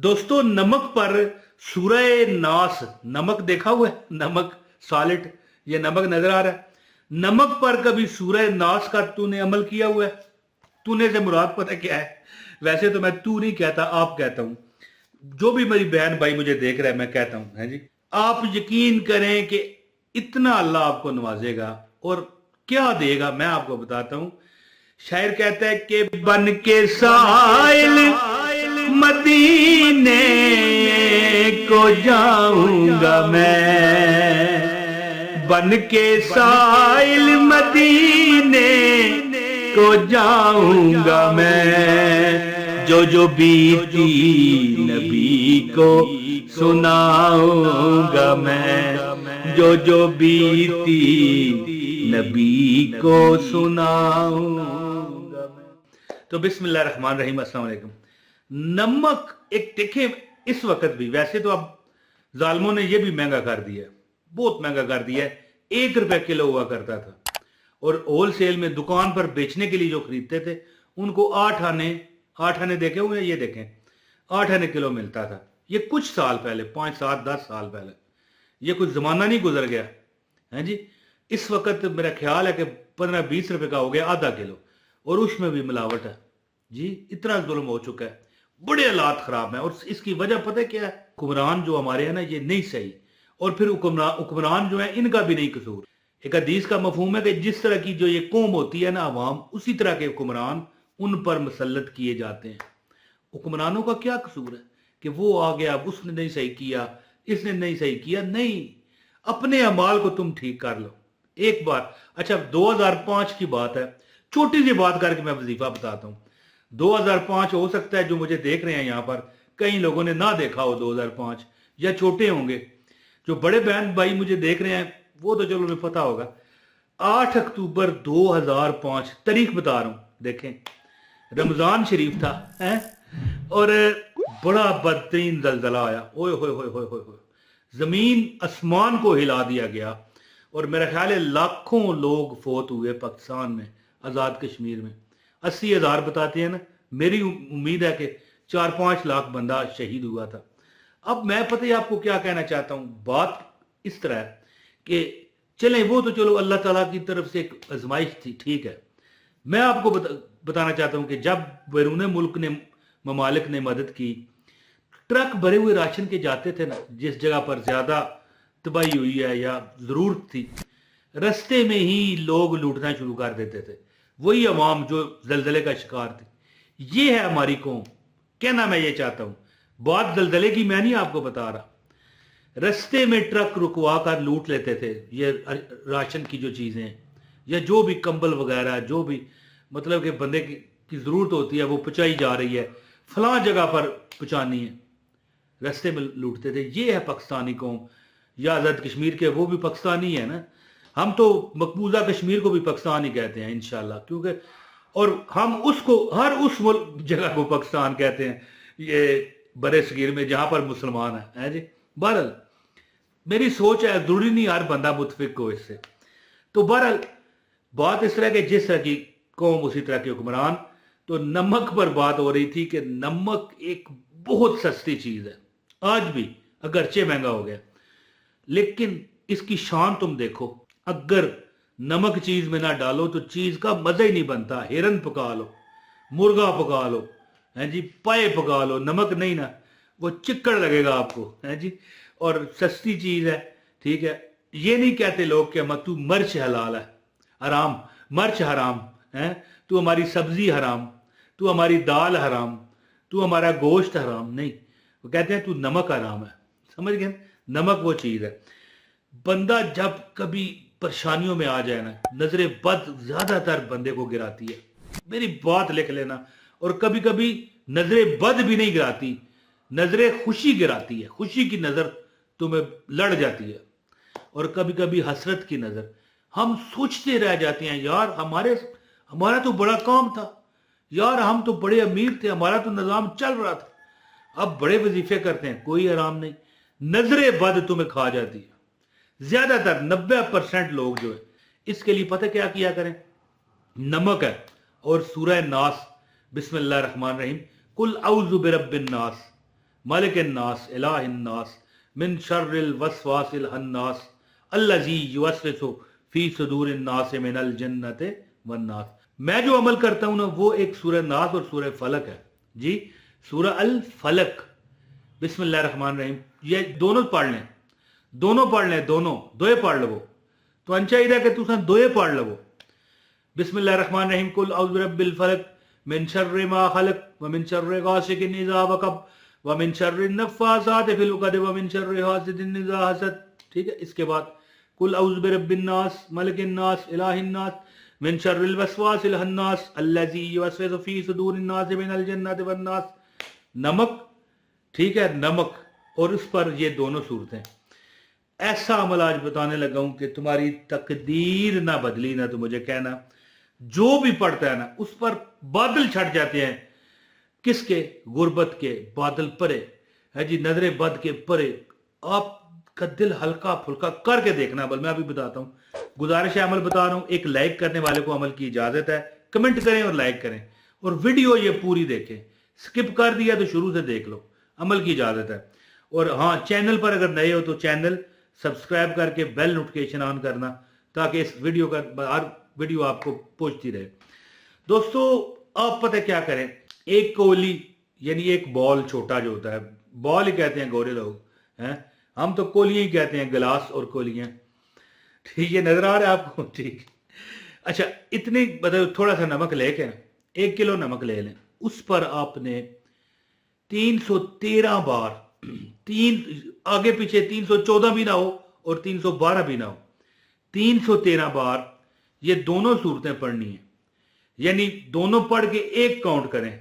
दोस्तों नमक पर सूरह नास, नमक देखा हुआ है, नमक सॉलिड, ये नमक नजर आ रहा है। नमक पर कभी सूरह नास का तूने अमल किया हुआ है? तूने से मुराद पता क्या है? वैसे तो मैं तू नहीं कहता, आप कहता हूं। जो भी मेरी बहन भाई मुझे देख रहा है मैं कहता हूं, है जी। आप यकीन करें कि इतना अल्लाह आपको नवाजेगा और क्या देगा मैं आपको बताता हूं। शायर कहता है कि बन के साइल मदीने को जाऊंगा मैं, बन के साइल मदीने को जाऊंगा मैं, जो जो बीती नबी को सुनाऊंगा मैं, जो जो बीती नबी को सुनाऊंगा मैं। तो बिस्मिल्लाह रहमान रहीम, अस्सलाम वालेकुम। नमक एक देखे इस वक्त भी, वैसे तो अब जालमों ने ये भी महंगा कर दिया है, बहुत महंगा कर दिया है। 1 रुपए किलो हुआ करता था और होलसेल में दुकान पर बेचने के लिए जो खरीदते थे उनको 8 आने देखे हुए, ये देखें 8 आने किलो मिलता था। ये कुछ साल पहले, 5 7 10 साल पहले, ये कुछ जमाना नहीं गुजर गया है जी। इस वक्त मेरा ख्याल है कि 15 20 रुपए का हो गया आधा किलो, और उसमें भी मिलावट है जी। इतना जुल्म हो चुका है, बड़े हालात खराब हैं। और इसकी वजह पता है क्या है? हुक्मरान जो हमारे हैं ना, ये नहीं सही, और फिर हुक्मरान जो है इनका भी नहीं कसूर। एक हदीस का मफहूम है कि जिस तरह की जो ये कौम होती है ना अवाम, उसी तरह के हुक्मरान उन पर मुसल्लत किए जाते हैं। हुक्मरानों का क्या कसूर है कि वो आ गया, उसने नहीं सही किया, इसने नहीं सही किया? नहीं, अपने अमाल को तुम ठीक कर लो एक बार। अच्छा 2005 की बात है, छोटी सी बात करके मैं वजीफा बताता हूं। 2005 हो सकता है जो मुझे देख रहे हैं यहां पर कई लोगों ने ना देखा हो 2005, या छोटे होंगे। जो बड़े बहन भाई मुझे देख रहे हैं वो तो चलो उन्हें पता होगा। 8 अक्टूबर 2005, तारीख बता रहा हूं, देखें रमजान शरीफ था है, और बड़ा बदतरीन जलजला आया। ओए होए होए होए होए, जमीन आसमान को हिला दिया गया, और मेरा ख्याल है लाखों लोग फोत हुए पाकिस्तान में, आजाद कश्मीर में। 80,000 बताते हैं ना, मेरी उम्मीद है कि 4-5 लाख बंदा शहीद हुआ था। अब मैं पता ही आपको क्या कहना चाहता हूं, बात इस तरह है कि चलें वो तो चलो अल्लाह ताला की तरफ से एक आजमाइश थी, ठीक है। मैं आपको बताना चाहता हूं कि जब बैरून मुल्क ने, ममालिक ने मदद की, ट्रक भरे हुए राशन के जाते थे ना, जिस जगह पर ज्यादा तबाही हुई है या जरूरत थी, रस्ते में ही लोग लूटना शुरू कर देते थे। वही अवाम जो जलजले का शिकार थी। ये है हमारी कौम। कहना मैं ये चाहता हूं, बात जलजले की मैं नहीं आपको बता रहा। रस्ते में ट्रक रुकवा कर लूट लेते थे ये राशन की जो चीजें, या जो भी कंबल वगैरह, जो भी मतलब कि बंदे की जरूरत होती है वो पहुंचाई जा रही है, फलां जगह पर पहुंचानी है, रस्ते में लूटते थे। ये है पाकिस्तानी कौम। या आजाद कश्मीर के वो भी पाकिस्तानी है ना, हम तो मकबूजा कश्मीर को भी पाकिस्तान ही कहते हैं इंशाल्लाह, क्योंकि और हम उसको हर उस जगह को पाकिस्तान कहते हैं ये बड़े सगीर में जहां पर मुसलमान है जी। बहरहाल मेरी सोच है, जरूरी नहीं हर बंदा मुतफिक हो इससे। तो बहरहाल बात इस तरह के, जिस तरह की कौम उसी तरह के हुक्मरान। तो नमक पर बात हो रही थी कि नमक एक बहुत सस्ती चीज है, आज भी अगरचे महंगा हो गया, लेकिन इसकी शान तुम देखो। अगर नमक चीज में ना डालो तो चीज का मजा ही नहीं बनता। हिरन पका लो, मुर्गा पका लो, है जी, पाए पका लो, नमक नहीं ना वो चिक्कड़ लगेगा आपको, है जी। और सस्ती चीज है, ठीक है। ये नहीं कहते लोग कि तू मर्च हलाल है, हराम, मर्च हराम है, तू हमारी सब्जी हराम, तू हमारी दाल हराम, तू हमारा गोश्त हराम। नहीं, वो कहते हैं तू नमक हराम है। समझ गए? नमक वो चीज है। बंदा जब कभी परेशानियों में आ जाए ना, नजरे बद ज्यादातर बंदे को गिराती है, मेरी बात लिख लेना। और कभी कभी नजरे बद भी नहीं गिराती, नजरे खुशी गिराती है, खुशी की नजर तुम्हें लड़ जाती है। और कभी कभी हसरत की नजर। हम सोचते रह जाते हैं, यार हमारा तो बड़ा काम था, यार हम तो बड़े अमीर थे, हमारा तो निजाम चल रहा था, अब बड़े वजीफे करते हैं, कोई आराम नहीं। नजरे बद तुम्हें खा जाती है। ज्यादातर 90% लोग जो है, इसके लिए पता क्या किया करें? नमक है और सूरह नास, बिस्मिल्लाह रहमान रहीम, कुल औज़ु बिरब्बिन नास, मालिकिन नास इलाहिन नास मिन शर्रिल वसवासिल हन्नास अल्लज़ी युवस्विसु फी सुदूरिन नास मिनल जन्नति वन नास। मैं जो अमल करता हूं ना वो एक सूरह नास और सूरह फलक है जी, सूरह अल फलक। बिस्मिल्लाह रहमान रहीम, ये दोनों पढ़ लें, दोनों दोए पढ़ लो। तो चाहिए कि तुसा दोए पढ़ लो। बिस्मिल्लाह रहमान रहीम, कुल औज़ु बिरब्बिल फलक मिन शर्रि मा खलक व मिन शर्रि गासिकिन इज़ा वक़ब व मिन शर्रि नफ़्फ़ासाति फिल उक़द व मिन शर्रि हासिदिन इज़ा हसद। ठीक है, इसके बाद कुल औज़ु बिरब्बिन नास मलिकिन नास इलाहिन नास मिन शर्रिल वसवासिल हन्नास अल्लज़ी युवस्विसु फी सुदूरिन नास मिनल जन्नति वन नास। नमक, ठीक है, नमक और उस पर ये दोनों सूरतें। ऐसा अमल आज बताने लगा हूं कि तुम्हारी तकदीर ना बदली ना तो मुझे कहना, जो भी पढ़ता है ना उस पर बादल छट जाते हैं। किसके? गुर्बत के बादल परे है जी, नजरे बद के परे। आपका दिल हल्का फुल्का करके देखना। बल मैं अभी बताता हूं, गुजारिश है, अमल बता रहा हूं। एक लाइक करने वाले को अमल की इजाजत है, कमेंट करें और लाइक करें और वीडियो ये पूरी देखें। स्किप कर दिया तो शुरू से देख लो, अमल की इजाजत है। और हाँ, चैनल पर अगर नए हो तो चैनल सब्सक्राइब करके बेल नोटिफिकेशन ऑन करना ताकि इस वीडियो का हर वीडियो आपको पहुंचती रहे। दोस्तों, आप पता क्या करें, एक कोली यानी एक बॉल छोटा जो होता है, बॉल ही कहते हैं गोरे लोग हैं, हम तो कोलियां ही कहते हैं, गिलास और कोलियां। ठीक है, नजर आ रहा है आपको? ठीक। अच्छा, इतनी मतलब थोड़ा सा नमक लेके 1 किलो नमक ले लें, उस पर आपने 313 बार, तीन आगे पीछे 314 भी ना हो और 312 भी ना हो, 313 बार ये दोनों सूरतें पढ़नी है। यानी दोनों पढ़ के एक काउंट करें।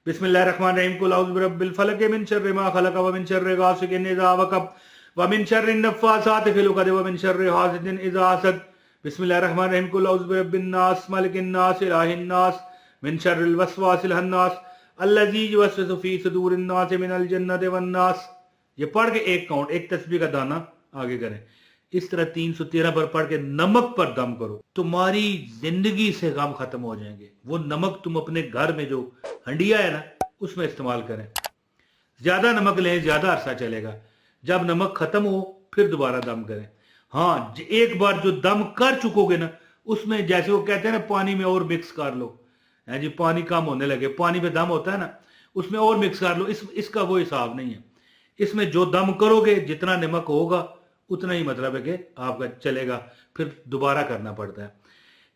बिस्मिल्लाहिर रहमानिर रहीम, कुल औज़ु बिरब्बिल फलक मिन शर्रि मा खलक व मिन शर्रि गासिकिन इज़ा वक़ब व मिन शर्रि नफ़्फ़ासाति फिल उक़द व मिन शर्रि हासिदिन इज़ा हसद। बिस्मिल्लाहिर रहमानिर रहीम, कुल औज़ु बिरब्बिन नास मलिकिन नास इलाहिन नास मिन शर्रिल वसवासिल हन्नास अल्लज़ी युवस्विसु फी सुदूरिन नास मिनल जन्नति वन नास। ये पढ़ के एक काउंट, एक तस्बीह का दाना आगे करें। इस तरह 313 बार पढ़ के नमक पर दम करो, तुम्हारी जिंदगी से गम खत्म हो जाएंगे। वो नमक तुम अपने घर में जो हंडिया है ना उसमें इस्तेमाल करें। ज्यादा नमक लें, ज्यादा अरसा चलेगा। जब नमक खत्म हो फिर दोबारा दम करें। हाँ, एक बार जो दम कर चुकोगे ना उसमें, जैसे वो कहते हैं ना, पानी में और मिक्स कर लो है जी, पानी कम होने लगे, पानी पे दम होता है ना, उसमें और मिक्स कर लो। इसका वो हिसाब नहीं है। इसमें जो दम करोगे जितना नमक होगा उतना ही मतलब है कि आपका चलेगा, फिर दोबारा करना पड़ता है।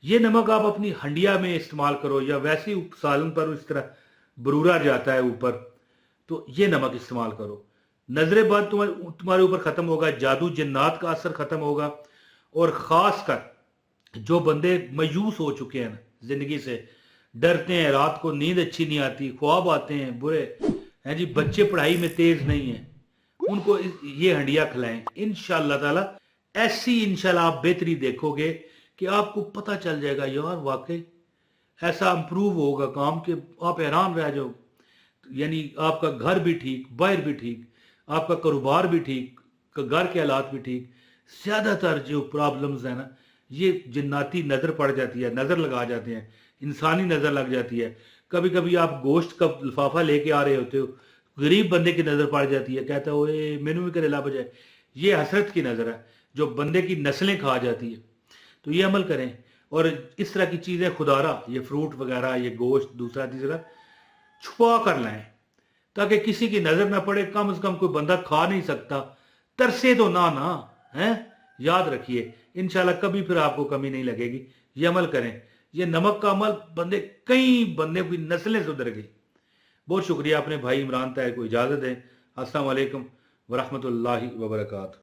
ये नमक आप अपनी हंडिया में इस्तेमाल करो या वैसे ही सालन पर इस तरह बरूरा जाता है ऊपर, तो ये नमक इस्तेमाल करो। नजरे बद तुम्हारे ऊपर खत्म होगा, जादू जिन्नात का असर खत्म होगा। और खास कर जो बंदे मायूस हो चुके हैं ना जिंदगी से, डरते हैं, रात को नींद अच्छी नहीं आती, ख्वाब आते हैं बुरे हैं जी, बच्चे पढ़ाई में तेज नहीं है, उनको ये हंडिया खिलाएं। इंशाअल्लाह ताला ऐसी इंशाल्लाह आप बेहतरी देखोगे कि आपको पता चल जाएगा यार वाकई ऐसा इंप्रूव होगा काम कि आप हैरान रह जाओ। यानी आपका घर भी ठीक, बाहर भी ठीक, आपका कारोबार भी ठीक, घर के हालात भी ठीक। ज्यादातर जो प्रॉब्लम्स है ना ये जिन्नाती नजर पड़ जाती है, नजर लगा जाते हैं, इंसानी नजर लग जाती है। कभी कभी आप गोश्त का लिफाफा लेके आ रहे होते हो, गरीब बंदे की नजर पड़ जाती है, कहता है ओए मैनू भी करे ला बजाए। ये हसरत की नजर है जो बंदे की नस्लें खा जाती है। तो ये अमल करें और इस तरह की चीजें खुदारा, ये फ्रूट वगैरह, ये गोश्त दूसरा तीसरा छुपा कर लाएं ताकि किसी की नजर ना पड़े। कम से कम कोई बंदा खा नहीं सकता, तरसे तो ना है। याद रखिए, इंशाल्लाह कभी फिर आपको कमी नहीं लगेगी। ये अमल करें, ये नमक का अमल बंदे, कई बंदे की नस्लें सुधर गई। बहुत शुक्रिया। अपने भाई इमरान ताहिर को इजाजत दें। अस्सलाम वालेकुम वरहमतुल्लाहि वबरकातुहू।